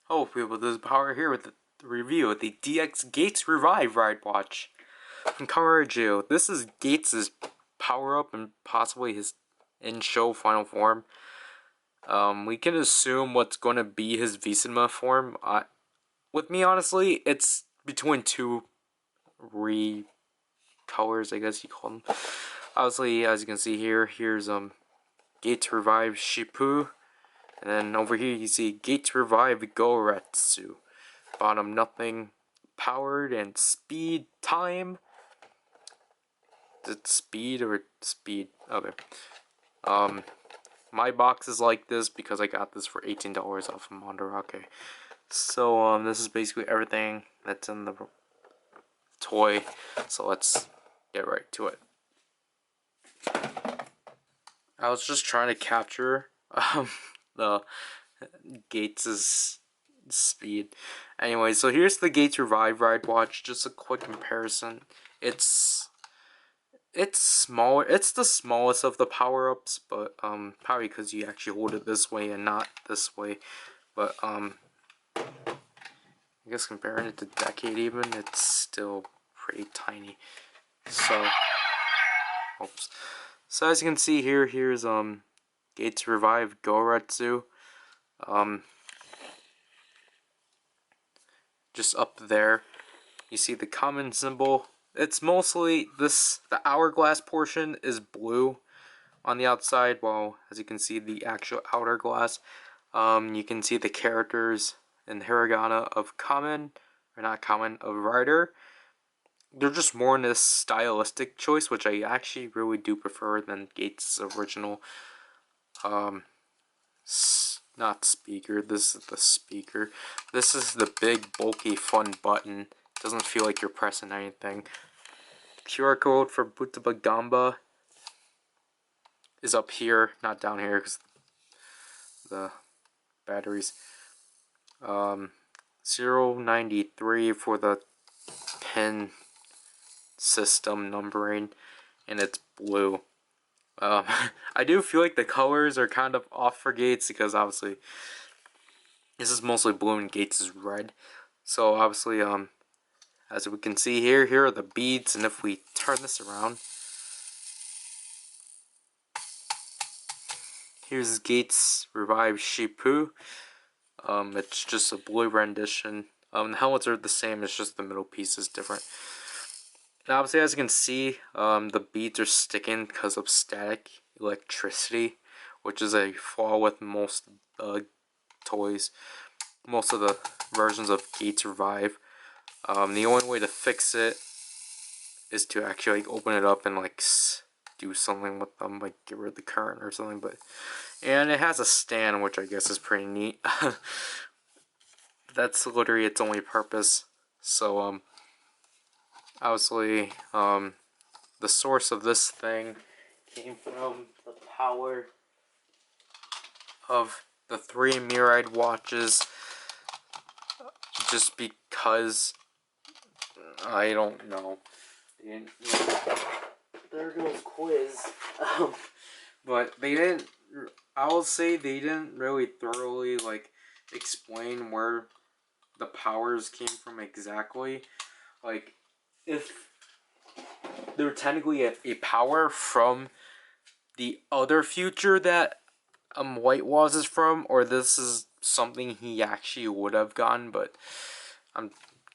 Oh, people, this is Power here with the review of the DX Geiz Revive Ridewatch from Kamen Rider Zi-O. This is Geiz' power-up and possibly his in-show final form. We can assume what's going to be his V-Cinema form. With me, honestly, it's between two colors, I guess you call them. Obviously, as you can see here, here's Geiz Revive Shippu. And then over here you see Geiz Revive Goretsu. Bottom nothing, powered and speed time. Is it speed or speed? Okay. My box is like this because I got this for $18 off of Mandarake. So this is basically everything that's in the toy. So let's get right to it. I was just trying to capture the Geiz' speed. Anyway, so here's the Geiz Revive Ridewatch. Just a quick comparison. It's smaller. It's the smallest of the power-ups, but probably because you actually hold it this way and not this way. But I guess comparing it to Decade even, it's still pretty tiny. So oops. So as you can see here, here's Geiz Revive Goretsu. Just up there, you see the common symbol. It's mostly this, the hourglass portion is blue on the outside, while as you can see the actual outer glass, you can see the characters in hiragana of Kamen, or not Kamen, of Rider. They're just more in this stylistic choice, which I actually really do prefer than Geiz' original. Not speaker, this is the speaker. This is the big, bulky, fun button. Doesn't feel like you're pressing anything. QR code for Butaba Gamba is up here, not down here because the batteries. 093 for the pin system numbering, and it's blue. I do feel like the colors are kind of off for Geiz because obviously this is mostly blue and Geiz is red. So obviously, as we can see here, here are the beads, and if we turn this around, here's Geiz Revive Shippu. It's just a blue rendition. The helmets are the same, it's just the middle piece is different. And obviously, as you can see, the beads are sticking because of static electricity, which is a flaw with most toys, most of the versions of Geiz Revive. The only way to fix it is to actually open it up and do something with them, like get rid of the current or something. And it has a stand, which I guess is pretty neat. That's literally its only purpose. So obviously, the source of this thing came from the power of the 3 Miride watches, just because I don't know. There goes quiz. But they didn't. I will say they didn't really thoroughly explain where the powers came from exactly. If they're technically a power from the other future that White Walls is from, or this is something he actually would have gotten, but I'm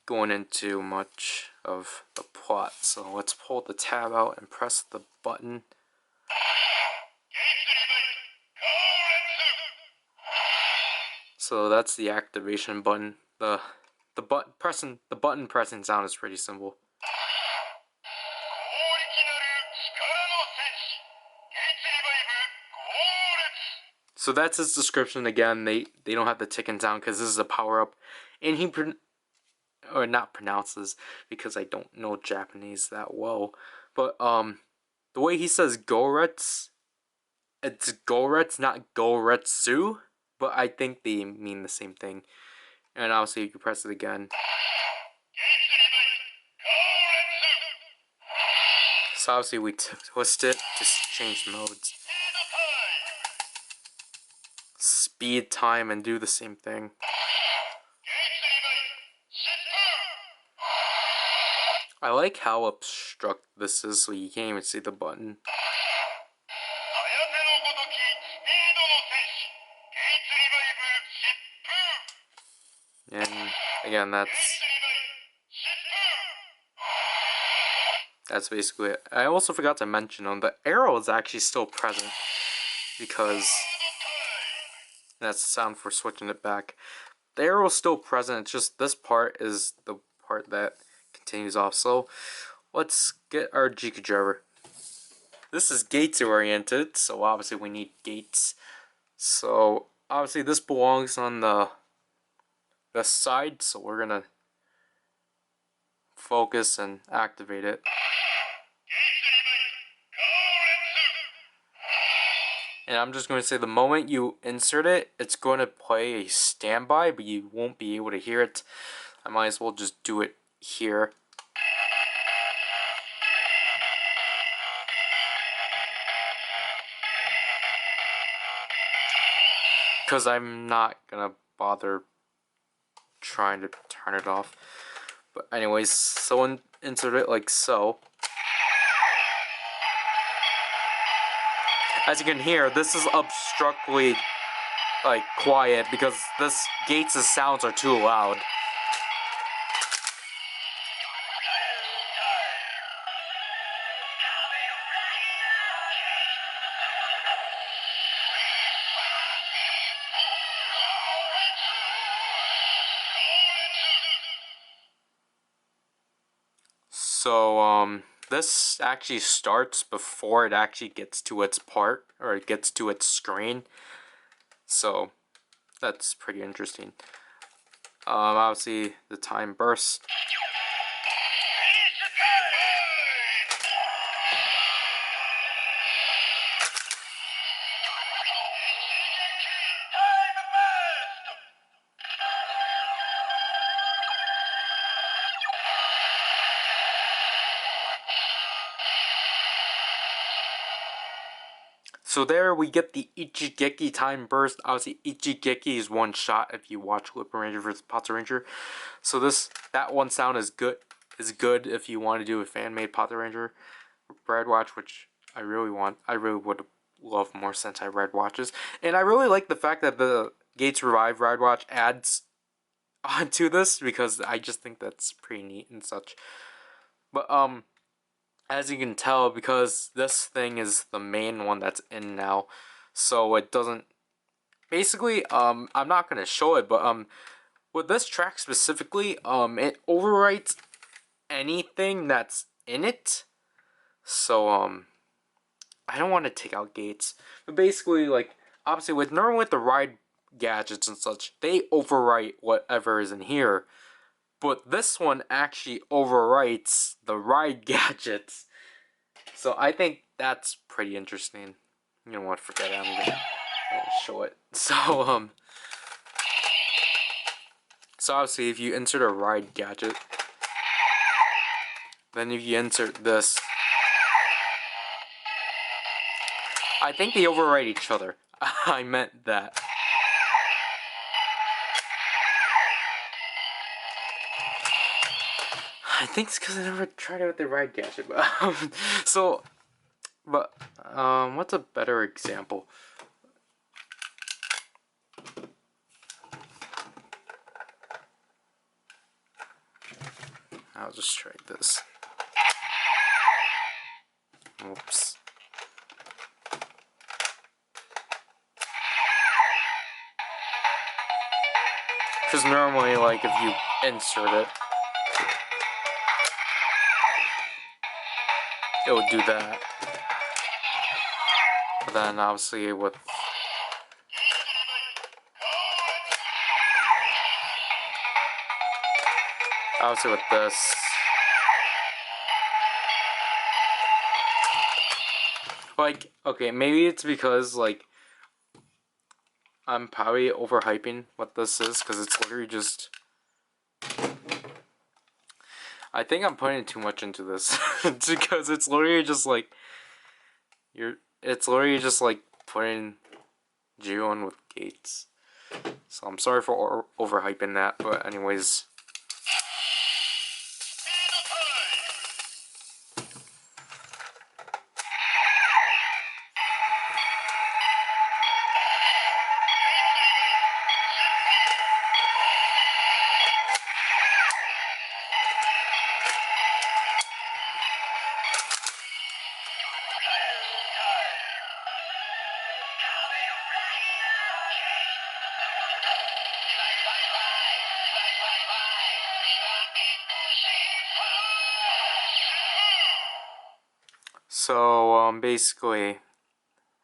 going into much of the plot. So let's pull the tab out and press the button. So that's the activation button. The button pressing sound is pretty simple. So that's his description again. They don't have the ticking sound because this is a power up, and he not pronounces because I don't know Japanese that well. But the way he says Goretsu, it's Goretsu, not Goretsu. But I think they mean the same thing. And obviously you can press it again. So obviously we twist it to change modes. Speed time and do the same thing. I like how obstruct this is, so you can't even see the button. And again, that's basically it. I also forgot to mention the arrow is actually still present because that's the sound for switching it back. The arrow is still present, it's just this part is the part that continues off. So let's get our GK driver. This is gates oriented, so obviously we need gates. So obviously this belongs on the side, so we're gonna focus and activate it. And I'm just going to say the moment you insert it, it's going to play a standby, but you won't be able to hear it. I might as well just do it here. Because I'm not going to bother trying to turn it off. But anyways, so insert it like so. As you can hear, this is obstructly like quiet because this gates' sounds are too loud. So this actually starts before it actually gets to its part, or it gets to its screen. So that's pretty interesting. Obviously the time burst. So there we get the Ichigeki time burst. Obviously Ichigeki is one shot if you watch Lupin Ranger vs. Potso Ranger. So that one sound is good if you want to do a fan-made Potso Ranger Ridewatch, which I really would love more Sentai Ridewatches. And I really like the fact that the DX Revive Ridewatch adds onto this, because I just think that's pretty neat and such. But as you can tell, because this thing is the main one that's in now, so it doesn't, basically, I'm not gonna show it, but with this track specifically, it overwrites anything that's in it. So I don't want to take out gates, but basically, like, obviously normally with the ride gadgets and such, they overwrite whatever is in here. But this one actually overwrites the ride gadgets. So I think that's pretty interesting. You know what, forget it, I'm gonna show it. So obviously if you insert a ride gadget, then if you insert this, I think they overwrite each other. I meant that. I think it's because I never tried it with the ride gadget. But, what's a better example? I'll just try this. Oops. Because normally, like, if you insert it, it would do that. But then, obviously, with this, like, okay, maybe it's because, like, I'm probably overhyping what this is, because it's literally just, I think I'm putting too much into this. Because it's literally just like, it's literally just like putting Zi-O in with gates. So I'm sorry for overhyping that, but anyways. So basically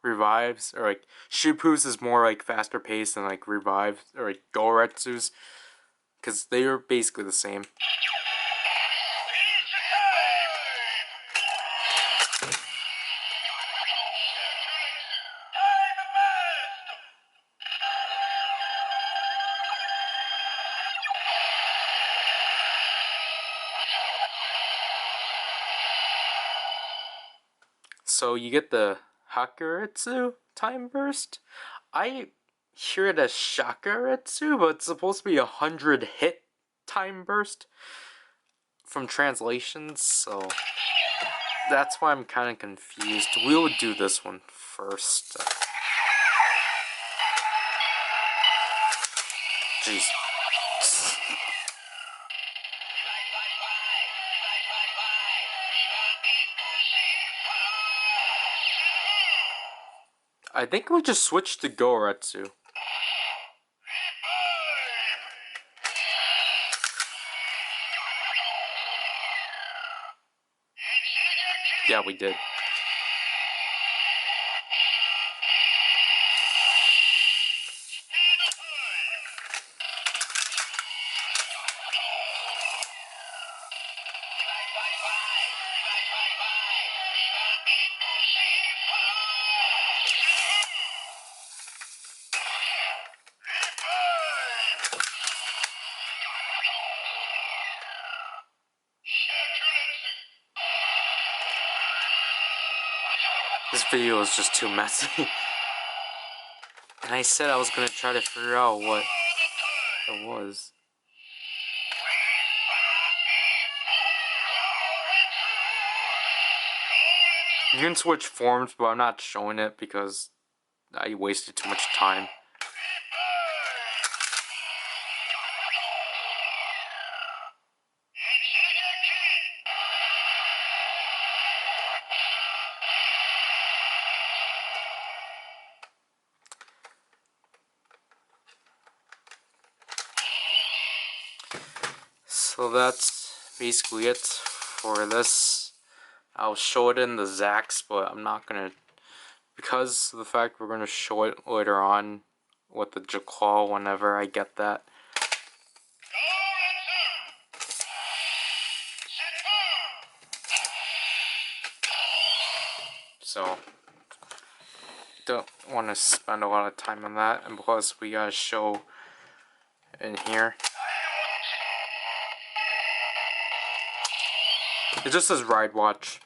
revives or like Shippu's is more like faster paced than like revives or like Goretsu's, because they are basically the same. So you get the Hakuretsu time burst. I hear it as Shakuretsu, but it's supposed to be 100 hit time burst from translations, so that's why I'm kind of confused. We'll do this one first. Jeez. I think we just switched to Goretsu. Yeah, we did. This video is just too messy. And I said I was gonna try to figure out what it was. You can switch forms, but I'm not showing it because I wasted too much time. So that's basically it for this. I'll show it in the Zax, but I'm not gonna, because of the fact we're gonna show it later on with the Jaqual whenever I get that. So don't want to spend a lot of time on that, and plus we gotta show in here. It just says Ridewatch.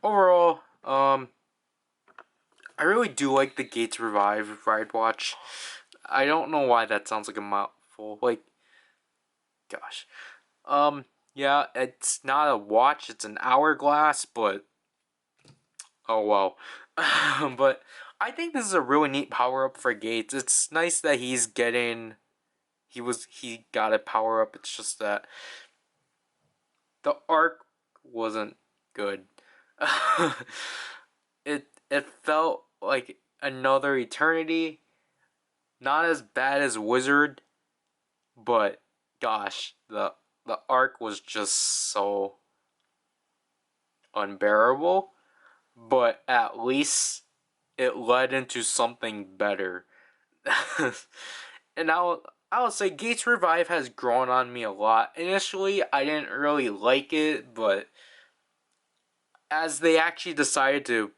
Overall, I really do like the DX Revive Ridewatch. I don't know why that sounds like a mouthful. Like, gosh. Yeah, it's not a watch, it's an hourglass, but oh well. But I think this is a really neat power-up for Gates. It's nice that he got a power-up. It's just that the arc wasn't good. It felt like another Eternity. Not as bad as Wizard, but gosh, the arc was just so unbearable. But at least it led into something better. And I'll say Gates Revive has grown on me a lot. Initially, I didn't really like it, but as they actually decided to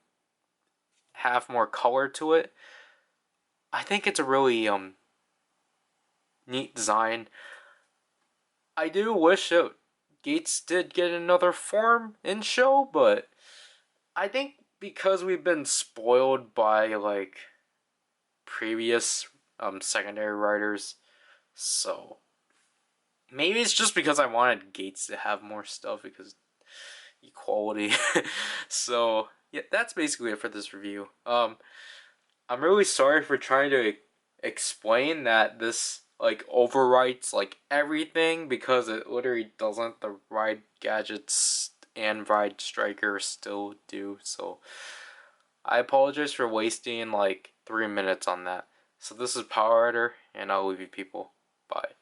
have more color to it, I think it's a really neat design. I do wish Gates did get another form in show, but I think because we've been spoiled by like previous secondary writers, so maybe it's just because I wanted Gates to have more stuff because equality. So yeah, that's basically it for this review. I'm really sorry for trying to explain that this like overwrites like everything, because it literally doesn't. The Ride gadgets and Ride Striker still do. So I apologize for wasting like 3 minutes on that. So this is PowerRider, and I'll leave you people. Bye.